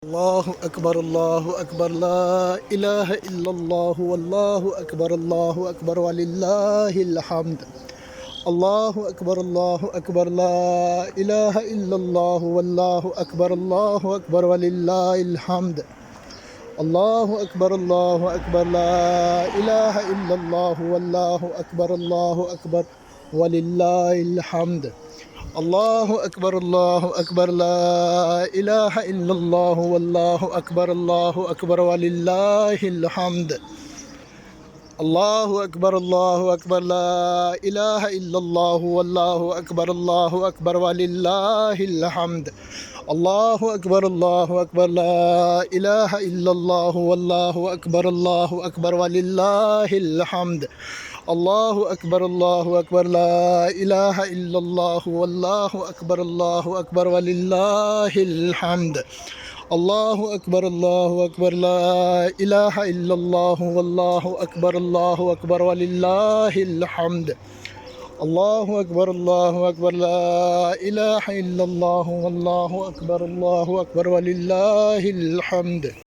الله أكبر الله أكبر لا إله إلا الله والله أكبر ولله الحمد. الله أكبر لا إله إلا الله والله أكبر ولله الحمد. الله أكبر لا إله إلا الله والله أكبر ولله الحمد. الله أكبر لا إله إلا الله والله أكبر ولله الحمد. الله أكبر لا إله إلا الله والله أكبر ولله الحمد. الله أكبر لا إله إلا الله والله أكبر ولله الحمد. الله أكبر لا إله إلا الله والله أكبر ولله الحمد. الله أكبر لا إله إلا الله والله أكبر ولله الحمد. الله أكبر لا إله إلا الله والله أكبر ولله الحمد.